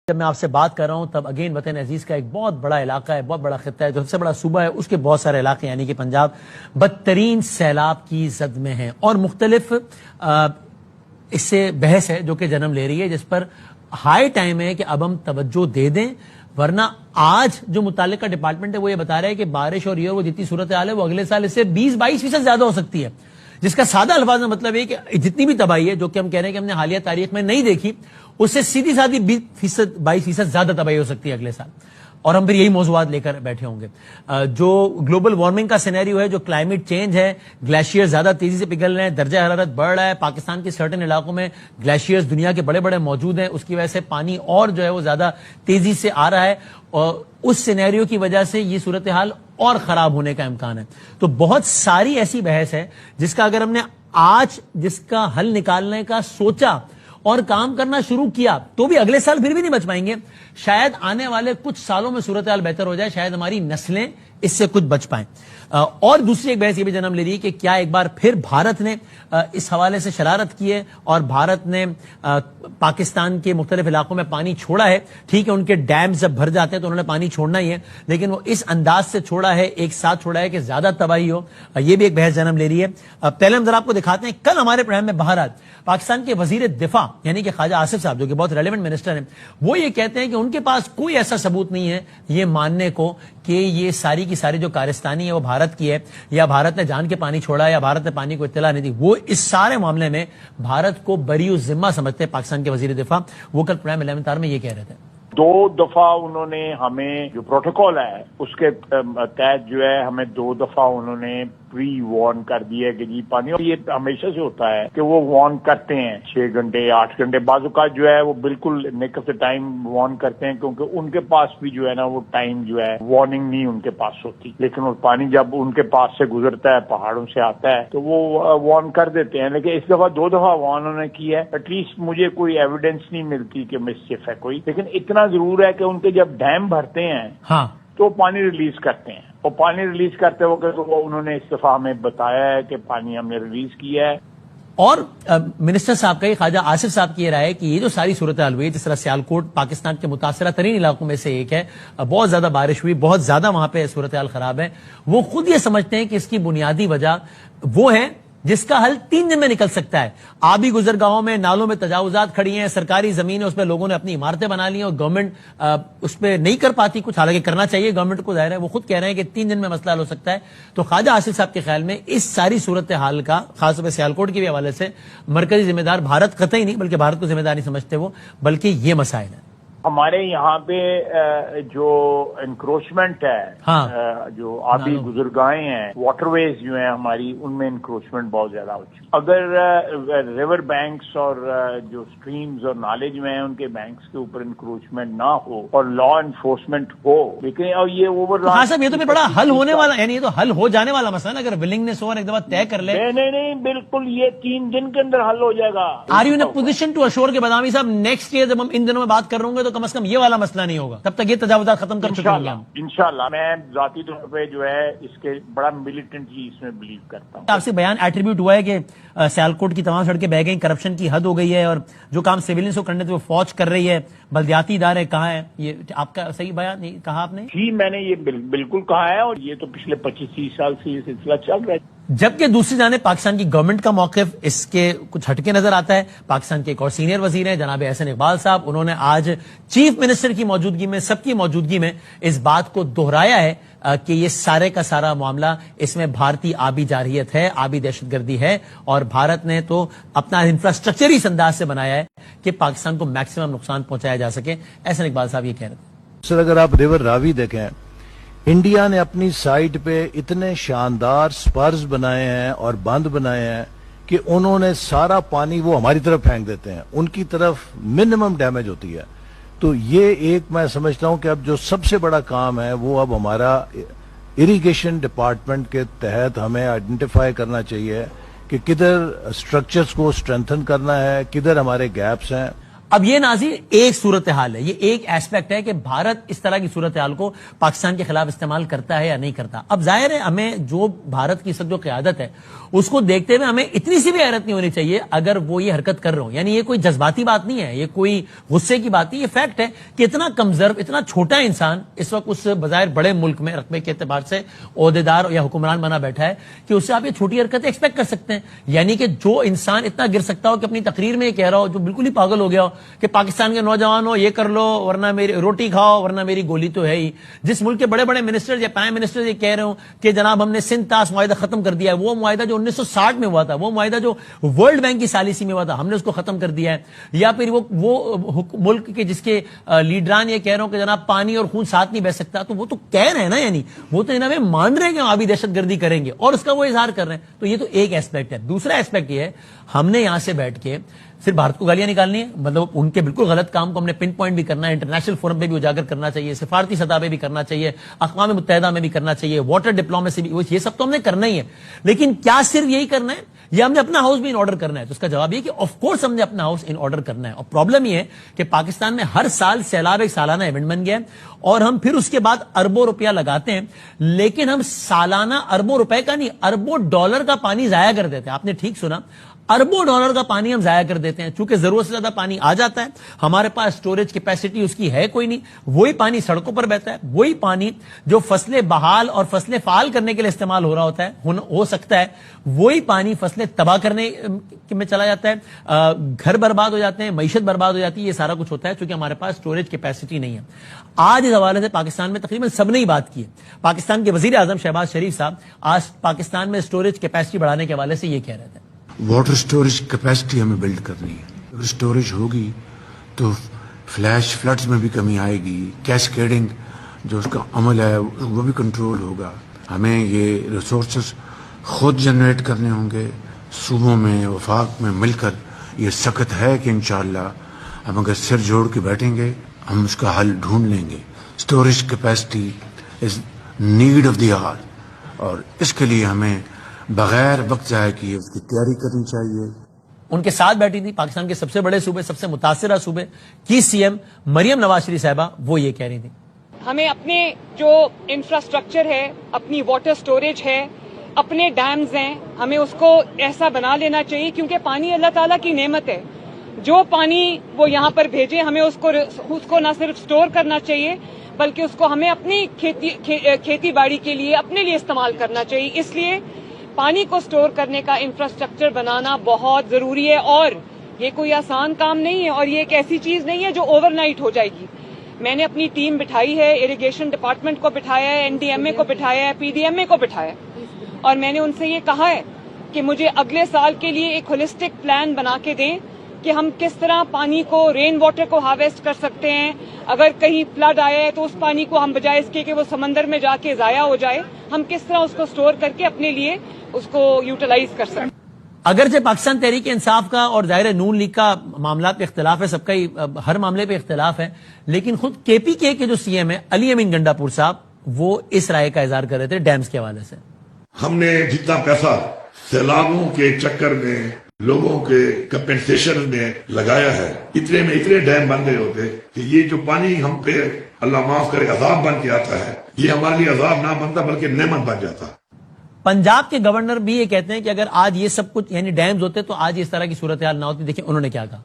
جب میں آپ سے بات کر رہا ہوں تب اگین وطن عزیز کا ایک بہت بڑا علاقہ ہے، بہت بڑا خطہ ہے، جو سب سے بڑا صوبہ ہے اس کے بہت سارے علاقے یعنی کہ پنجاب بدترین سیلاب کی زد میں ہیں، اور مختلف اس سے بحث ہے جو کہ جنم لے رہی ہے، جس پر ہائی ٹائم ہے کہ اب ہم توجہ دے دیں، ورنہ آج جو متعلقہ ڈپارٹمنٹ ہے وہ یہ بتا رہا ہے کہ بارش اور یہ وہ جتنی صورتحال ہے وہ اگلے سال اس سے 20-22% زیادہ ہو سکتی ہے، جس کا سادہ الفاظ میں مطلب ہے کہ جتنی بھی تباہی ہے جو کہ ہم کہہ رہے ہیں کہ ہم نے حالیہ تاریخ میں نہیں دیکھی، اس سے سیدھی سادھی 20-22% زیادہ تباہی ہو سکتی ہے اگلے سال، اور ہم پھر یہی موضوعات لے کر بیٹھے ہوں گے۔ جو گلوبل وارمنگ کا سینیریو ہے، جو کلائمیٹ چینج ہے، گلیشیئر زیادہ تیزی سے پگھل رہے ہیں، درجہ حرارت بڑھ رہا ہے، پاکستان کے سرٹن علاقوں میں گلیشیئرز دنیا کے بڑے بڑے موجود ہیں، اس کی وجہ سے پانی اور جو ہے وہ زیادہ تیزی سے آ رہا ہے، اور اس سینیریو کی وجہ سے یہ صورتحال اور خراب ہونے کا امکان ہے۔ تو بہت ساری ایسی بحث ہے جس کا اگر ہم نے آج جس کا حل نکالنے کا سوچا اور کام کرنا شروع کیا تو بھی اگلے سال پھر بھی نہیں بچ پائیں گے، شاید آنے والے کچھ سالوں میں صورتحال بہتر ہو جائے، شاید ہماری نسلیں اس سے کچھ بچ پائیں۔ اور دوسری ایک بحث یہ بھی جنم لے رہی ہے کہ کیا ایک بار پھر بھارت نے اس حوالے سے شرارت کی ہے اور بھارت نے پاکستان کے مختلف علاقوں میں پانی چھوڑا ہے۔ ٹھیک ہے، ان کے ڈیمز جب بھر جاتے ہیں تو انہوں نے پانی چھوڑنا ہی ہے، لیکن وہ اس انداز سے چھوڑا ہے، ایک ساتھ چھوڑا ہے کہ زیادہ تباہی ہو، یہ بھی ایک بحث جنم لے رہی ہے۔ پہلے ہم ذرا آپ کو دکھاتے ہیں، کل ہمارے پروگرام میں بہرحال پاکستان کے وزیر دفاع یعنی کہ خواجہ آصف صاحب جو کہ بہت ریلیونٹ منسٹر ہیں، وہ یہ کہتے ہیں کہ ان کے پاس کوئی ایسا ثبوت نہیں ہے یہ ماننے کو کہ یہ ساری کی ساری جو کارستانی ہے وہ بھارت کی ہے، یا بھارت نے جان کے پانی چھوڑا ہے، یا بھارت نے پانی کو اطلاع نہیں دی۔ وہ اس سارے معاملے میں بھارت کو بری ذمہ سمجھتے ہیں پاکستان کے وزیر دفاع۔ وہ کل پرائم 11 میں یہ کہہ رہے تھے۔ 2 دفعہ انہوں نے ہمیں جو پروٹوکول ہے اس کے تحت جو ہے ہمیں 2 دفعہ انہوں نے پری وارن کر دیا کہ جی پانی، اور یہ ہمیشہ سے ہوتا ہے کہ وہ وارن کرتے ہیں 6 گھنٹے 8 گھنٹے، بعض اوقات جو ہے وہ بالکل نیک آف دا ٹائم وارن کرتے ہیں، کیونکہ ان کے پاس بھی جو ہے نا وہ ٹائم جو ہے وارننگ نہیں ان کے پاس ہوتی، لیکن وہ پانی جب ان کے پاس سے گزرتا ہے پہاڑوں سے آتا ہے تو وہ وارن کر دیتے ہیں۔ لیکن اس دفعہ 2 دفعہ وارن انہوں نے کی ہے، ایٹ لیسٹ مجھے کوئی ایویڈنس نہیں ملتی کہ مسچف ہے کوئی، لیکن اتنا ضرور ہے کہ ان کے جب ڈیم بھرتے ہیں ہاں تو پانی ریلیز کرتے ہیں، اور پانی ریلیز کرتے وقت وہ انہوں نے اس دفعہ ہمیں بتایا ہے کہ پانی ہم نے ریلیز کیا ہے۔ اور منسٹر صاحب کا یہ خواجہ آصف صاحب کی یہ رائے ہے کہ یہ جو ساری صورتحال ہوئی، جس طرح سیالکوٹ پاکستان کے متاثرہ ترین علاقوں میں سے ایک ہے، بہت زیادہ بارش ہوئی، بہت زیادہ وہاں پہ صورتحال خراب ہے، وہ خود یہ سمجھتے ہیں کہ اس کی بنیادی وجہ وہ ہے جس کا حل 3 دن میں نکل سکتا ہے۔ آبی گزرگاہوں میں نالوں میں تجاوزات کھڑی ہیں، سرکاری زمین ہے اس پہ لوگوں نے اپنی عمارتیں بنا لی ہیں، اور گورنمنٹ اس پہ نہیں کر پاتی کچھ، حالانکہ کرنا چاہیے گورنمنٹ کو، ظاہر ہے وہ خود کہہ رہے ہیں کہ 3 دن میں مسئلہ حل ہو سکتا ہے۔ تو خواجہ آصف صاحب کے خیال میں اس ساری صورتحال کا خاص طور پہ سیالکوٹ کے بھی حوالے سے مرکزی ذمہ دار بھارت قطعی نہیں، بلکہ بھارت کو ذمہ دار نہیں سمجھتے وہ، بلکہ یہ مسائل ہیں۔ ہمارے یہاں پہ جو انکروچمنٹ ہے، جو آبی گزرگاہیں ہیں، واٹر ویز جو ہیں ہماری، ان میں انکروچمنٹ بہت زیادہ ہو چکی ہے۔ اگر ریور بینکس اور جو سٹریمز اور نالے جو ہیں ان کے بینکس کے اوپر انکروچمنٹ نہ ہو اور لا انفورسمنٹ ہو، لیکن اور یہ اوور صاحب یہ تو بڑا حل ہونے والا، یعنی یہ تو حل ہو جانے والا مسئلہ ہے، اگر ولنگنس ہو اور ایک دفعہ طے کر لے۔ نہیں بالکل، یہ 3 دن کے اندر حل ہو جائے گا۔ Are you in a position to assure کہ بادامی صاحب نیکسٹ ایئر جب ہم ان دنوں میں بات کر رہے ہوں گے تو کم از کم یہ والا مسئلہ نہیں ہوگا، تب تک یہ تجاوزات ختم کر چکے ہوں گے ہم انشاءاللہ۔ میں ذاتی طور پہ جو ہے اس کے بڑا ملیٹنٹلی اس میں بلیو کرتا ہوں۔ آپ سے بیان ایٹریبیوٹ ہوا ہے کہ سیالکوٹ کی تمام سڑکیں بہ گئیں، کرپشن کی حد ہو گئی ہے، اور جو کام سیویلینس کو کرنے تھے وہ فوج کر رہی ہے، بلدیاتی ادارے کہاں ہیں؟ یہ آپ کا صحیح بیان کہا آپ نے؟ جی میں نے یہ بالکل کہا ہے، اور یہ تو پچھلے 25-30 سال سے یہ سلسلہ چل رہا ہے۔ جبکہ دوسری جانب پاکستان کی گورنمنٹ کا موقف اس کے کچھ ہٹکے نظر آتا ہے۔ پاکستان کے ایک اور سینئر وزیر ہیں جناب احسن اقبال صاحب، انہوں نے آج چیف منسٹر کی موجودگی میں، سب کی موجودگی میں اس بات کو دہرایا ہے کہ یہ سارے کا سارا معاملہ اس میں بھارتی آبی جارحیت ہے، آبی دہشت گردی ہے، اور بھارت نے تو اپنا انفراسٹرکچر اس انداز سے بنایا ہے کہ پاکستان کو میکسیمم نقصان پہنچایا جا سکے۔ احسن اقبال صاحب یہ کہہ رہے تھے۔ سر اگر آپ ریور راوی دیکھیں، انڈیا نے اپنی سائٹ پہ اتنے شاندار سپرز بنائے ہیں اور بند بنائے ہیں کہ انہوں نے سارا پانی وہ ہماری طرف پھینک دیتے ہیں، ان کی طرف منیمم ڈیمیج ہوتی ہے۔ تو یہ ایک میں سمجھتا ہوں کہ اب جو سب سے بڑا کام ہے وہ اب ہمارا اریگیشن ڈپارٹمنٹ کے تحت ہمیں آئیڈینٹیفائی کرنا چاہیے کہ کدھر سٹرکچرز کو سٹرینتھن کرنا ہے، کدھر ہمارے گیپس ہیں۔ اب یہ ناظرین ایک صورتحال ہے, یہ ایک ایسپیکٹ ہے کہ بھارت اس طرح کی صورتحال کو پاکستان کے خلاف استعمال کرتا ہے یا نہیں کرتا. اب ظاہر ہے ہمیں جو بھارت کی جو قیادت ہے اس کو دیکھتے ہوئے ہمیں اتنی سی بھی حیرت نہیں ہونی چاہیے اگر وہ یہ حرکت کر رہے ہوں. یعنی یہ کوئی جذباتی بات نہیں ہے, یہ کوئی غصے کی بات نہیں, یہ فیکٹ ہے کہ اتنا کمزور, اتنا چھوٹا انسان اس وقت اس بظاہر بڑے ملک میں رقبے کے اعتبار سے عہدیدار یا حکمران بنا بیٹھا ہے کہ اس سے آپ یہ چھوٹی حرکتیں ایکسپیکٹ کر سکتے ہیں. یعنی کہ جو انسان اتنا گر سکتا ہو کہ اپنی تقریر میں یہ کہہ رہا ہو, جو بالکل ہی پاگل ہو گیا ہو کہ پاکستان کے نوجوانوں یہ کر لو ورنہ میری روٹی کھاؤ ورنہ میری گولی تو ہے ہی. جس ملک کے بڑے بڑے منسٹر یا پرائم منسٹر یہ کہہ رہے ہوں کہ جناب ہم نے سندھ طاس معاہدہ ختم کر دیا ہے, وہ معاہدہ جو 1960 میں ہوا تھا, وہ معاہدہ جو ورلڈ بینک کی سالیسی میں ہوا تھا, ہم نے اس کو ختم کر دیا ہے. یا پھر وہ ملک کے جس کے لیڈران یہ کہہ رہے ہوں کہ جناب پانی اور خون ساتھ نہیں بہ سکتا, تو وہ تو کہہ رہے ہیں نا, یعنی وہ تو جناب مان رہے ہیں کہ آبی دہشت گردی کریں گے اور اس کا وہ اظہار کر رہے ہیں. تو یہ تو ایک ایسپیکٹ ہے. دوسرا ایسپیکٹ یہ ہے ہم نے یہاں سے بیٹھ کے صرف بھارت کو گالیاں نکالنی ہے, مطلب ان کے بالکل غلط کام کو ہم نے پن پوائنٹ بھی کرنا ہے, انٹرنیشنل فورم پہ بھی اجاگر کرنا چاہیے, سفارتی سطح پہ بھی کرنا چاہیے, اقوام متحدہ میں بھی کرنا چاہیے, واٹر ڈپلومیسی بھی, یہ سب تو ہم نے کرنا ہی ہے. لیکن کیا صرف یہی کرنا ہے یا ہم نے اپنا ہاؤس بھی ان آرڈر کرنا ہے؟ تو اس کا جواب یہ کہ آف کورس ہم نے اپنا ہاؤس ان آرڈر کرنا ہے. اور پرابلم یہ ہے کہ پاکستان میں ہر سال سیلاب ایک سالانہ ایونٹ بن گیا ہے اور ہم پھر اس کے بعد اربوں روپیہ لگاتے ہیں, لیکن ہم سالانہ اربوں روپے کا نہیں, اربوں ڈالر کا پانی ضائع کر دیتے ہیں. آپ نے ٹھیک سنا, اربوں ڈالر کا پانی ہم ضائع کر دیتے ہیں. چونکہ ضرورت سے زیادہ پانی آ جاتا ہے, ہمارے پاس سٹوریج کیپیسٹی اس کی ہے کوئی نہیں, وہی پانی سڑکوں پر بہتا ہے, وہی پانی جو فصلیں بحال اور فصلیں فعال کرنے کے لیے استعمال ہو رہا ہوتا ہے, ہو سکتا ہے وہی پانی فصلیں تباہ کرنے میں چلا جاتا ہے, گھر برباد ہو جاتے ہیں, معیشت برباد ہو جاتی ہے. یہ سارا کچھ ہوتا ہے چونکہ ہمارے پاس سٹوریج کیپیسٹی نہیں ہے. آج اس حوالے سے پاکستان میں تقریباً سب نے ہی بات کی ہے. پاکستان کے وزیر اعظم شہباز شریف صاحب آج پاکستان میں سٹوریج کیپیسٹی بڑھانے کے حوالے سے یہ کہہ رہے تھے واٹر سٹوریج کیپیسٹی ہمیں بلڈ کرنی ہے. اگر سٹوریج ہوگی تو فلیش فلڈز میں بھی کمی آئے گی, کیسکیڈنگ جو اس کا عمل ہے وہ بھی کنٹرول ہوگا. ہمیں یہ ریسورسز خود جنریٹ کرنے ہوں گے صوبوں میں, وفاق میں مل کر. یہ سخت ہے کہ انشاءاللہ ہم اگر سر جوڑ کے بیٹھیں گے ہم اس کا حل ڈھونڈ لیں گے. Storage capacity is need of the hour اور اس کے لیے ہمیں بغیر وقت ضائع کیے اس کی تیاری کرنی چاہیے. ان کے ساتھ بیٹھی تھی پاکستان کے سب سے بڑے صوبے, سب سے متاثرہ صوبے کی سی ایم مریم نواز شریف صاحبہ, وہ یہ کہہ رہی تھی ہمیں اپنے جو انفراسٹرکچر ہے, اپنی واٹر سٹوریج ہے, اپنے ڈیمز ہیں, ہمیں اس کو ایسا بنا لینا چاہیے کیونکہ پانی اللہ تعالیٰ کی نعمت ہے. جو پانی وہ یہاں پر بھیجے ہمیں اس کو نہ صرف سٹور کرنا چاہیے بلکہ اس کو ہمیں اپنی کھیتی باڑی کے لیے اپنے لیے استعمال کرنا چاہیے. اس لیے پانی کو سٹور کرنے کا انفراسٹرکچر بنانا بہت ضروری ہے اور یہ کوئی آسان کام نہیں ہے اور یہ ایک ایسی چیز نہیں ہے جو اوور نائٹ ہو جائے گی. میں نے اپنی ٹیم بٹھائی ہے, اریگیشن ڈپارٹمنٹ کو بٹھایا ہے, NDMA کو بٹھایا ہے, PDMA کو bٹھایا ہے اور میں نے ان سے یہ کہا ہے کہ مجھے اگلے سال کے لیے ایک ہولسٹک پلان بنا کے دیں کہ ہم کس طرح پانی کو, رین واٹر کو ہارویسٹ کر سکتے ہیں. اگر کہیں فلڈ آیا ہے تو اس پانی کو ہم بجائے اس کے کہ وہ سمندر میں جا کے ضائع ہو جائے, ہم کس طرح اس کو سٹور کر کے اپنے لیے اس کو یوٹیلائز کر سکتے ہیں. اگرچہ پاکستان تحریک انصاف کا اور ظاہر نون لیگ کا معاملات پہ اختلاف ہے, سب کا ہی ہر معاملے پہ اختلاف ہے, لیکن خود KPK کے جو CM ہے علی امین گنڈا پور صاحب, وہ اس رائے کا اظہار کر رہے تھے ڈیمز کے حوالے سے. ہم نے جتنا پیسہ سیلابوں کے چکر میں لوگوں کے کمپنسیشن میں لگایا ہے, اتنے میں اتنے ڈیم بن گئے ہوتے کہ یہ جو پانی ہم پہ اللہ معاف کرے عذاب بن کے آتا ہے, یہ ہمارے لیے عذاب نہ بنتا بلکہ نعمت بن جاتا. پنجاب کے گورنر بھی یہ کہتے ہیں کہ اگر آج یہ سب کچھ یعنی ڈیمز ہوتے تو آج اس طرح کی صورتحال نہ ہوتی. دیکھیں انہوں نے کیا کہا.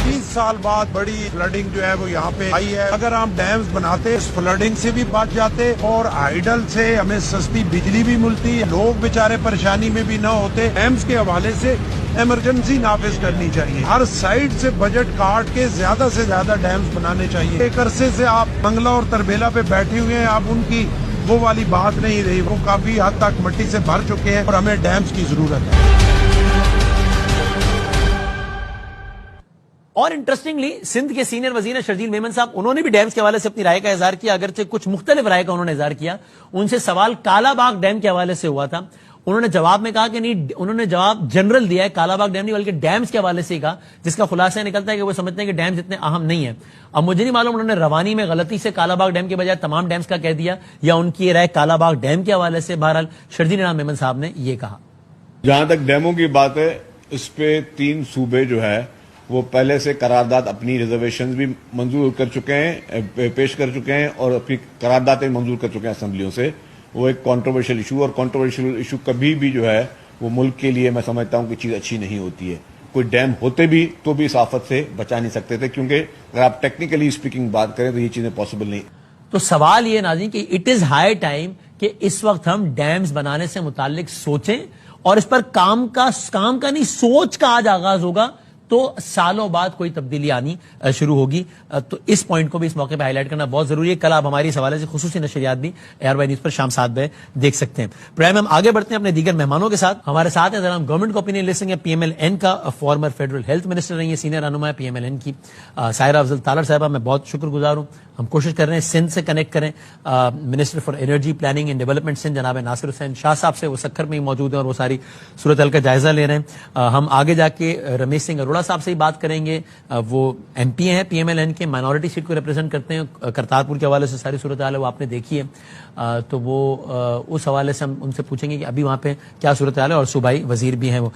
30 سال بعد بڑی فلڈنگ جو ہے وہ یہاں پہ آئی ہے. اگر ہم ڈیمز بناتے اس فلڈنگ سے بھی بچ جاتے اور ہائیڈل سے ہمیں سستی بجلی بھی ملتی, لوگ بیچارے پریشانی میں بھی نہ ہوتے. ڈیمز کے حوالے سے ایمرجنسی نافذ کرنی چاہیے, ہر سائڈ سے بجٹ کاٹ کے زیادہ سے زیادہ ڈیمز بنانے چاہیے. ایک عرصے سے آپ منگلا اور تربیلا پہ بیٹھے ہوئے ہیں, اب ان کی وہ والی بات نہیں رہی, وہ کافی حد تک مٹی سے بھر چکے ہیں اور ہمیں ڈیمز کی ضرورت ہے. اور انٹرسٹنگلی سندھ کے سینئر وزیر شرجیل میمن صاحب, انہوں نے بھی ڈیمز کے حوالے سے اپنی رائے کا اظہار کیا, اگرچہ کچھ مختلف رائے کا انہوں نے اظہار کیا. ان سے سوال کالا باغ ڈیم کے حوالے سے ہوا تھا, انہوں نے جواب میں کہا کہ نہیں, انہوں نے جواب جنرل دیا ہے, کالا باغ ڈیم نہیں بلکہ ڈیمز کے حوالے سے ہی کہا, جس کا خلاصہ نکلتا ہے کہ وہ سمجھتے ہیں کہ ڈیمز اتنے اہم نہیں ہیں. اب مجھے نہیں معلوم انہوں نے روانی میں غلطی سے کالا باغ ڈیم کے بجائے تمام ڈیمز کا کہہ دیا یا ان کی رائے کالا باغ ڈیم کے حوالے سے. بہرحال شرجیل میمن صاحب نے یہ کہا. جہاں تک ڈیموں کی بات ہے, اس پہ 3 صوبے جو ہے وہ پہلے سے قرارداد اپنی ریزرویشنز بھی منظور کر چکے ہیں، پیش کر چکے ہیں، اور اپنی قراردادیں منظور کر چکے ہیں اسمبلیوں سے. وہ ایک کنٹروورشل ایشو، اور کنٹروورشل ایشو کبھی بھی جو ہے وہ ملک کے لیے میں سمجھتا ہوں کہ چیز اچھی نہیں ہوتی ہے. کوئی ڈیم ہوتے بھی تو بھی اس آفت سے بچا نہیں سکتے تھے، کیونکہ اگر آپ ٹیکنیکلی اسپیکنگ بات کریں تو یہ چیزیں پاسبل نہیں. تو سوال یہ ناظرین کہ اٹ از ہائی ٹائم کہ اس وقت ہم ڈیمز بنانے سے متعلق سوچیں، اور اس پر کام کا نہیں سوچ کا آج آغاز ہوگا تو سالوں بعد کوئی تبدیلی آنی شروع ہوگی. تو اس پوائنٹ کو بھی اس موقع پہ ہائی لائٹ کرنا بہت ضروری ہے. کل آپ ہماری اس حوالے سے خصوصی نشریات بھی AR نیوز پر شام 7 بجے دیکھ سکتے ہیں. پروگرام ہم آگے بڑھتے ہیں اپنے دیگر مہمانوں کے ساتھ. ہمارے ساتھ ہیں ہم گورنمنٹ کو اوپینین لسنگ ہے PMLN کا فارمر فیڈرل ہیلتھ منسٹر رہی ہیں، سینئر رہنما ہے PMLN کی سائرہ افضل تالر صاحبہ. میں بہت شکر گزار ہوں. ہم کوشش کر رہے ہیں سندھ سے کنیکٹ کریں minister for energy planning and development Sindh جناب ناصر حسین شاہ صاحب سے. وہ سکھر میں ہی موجود ہیں اور وہ ساری صورتحال کا جائزہ لے رہے ہیں. ہم آگے جا کے رمیش سنگھ اروڑا صاحب سے ہی بات کریں گے. وہ MP ہیں PMLN کے، مائنورٹی سیٹ کو ریپرزینٹ کرتے ہیں. کرتارپور کے حوالے سے ساری صورتحال ہے وہ آپ نے دیکھی ہے. تو وہ اس حوالے سے ہم ان سے پوچھیں گے کہ ابھی وہاں پہ کیا صورتحال ہے، اور صوبائی وزیر بھی ہیں وہ.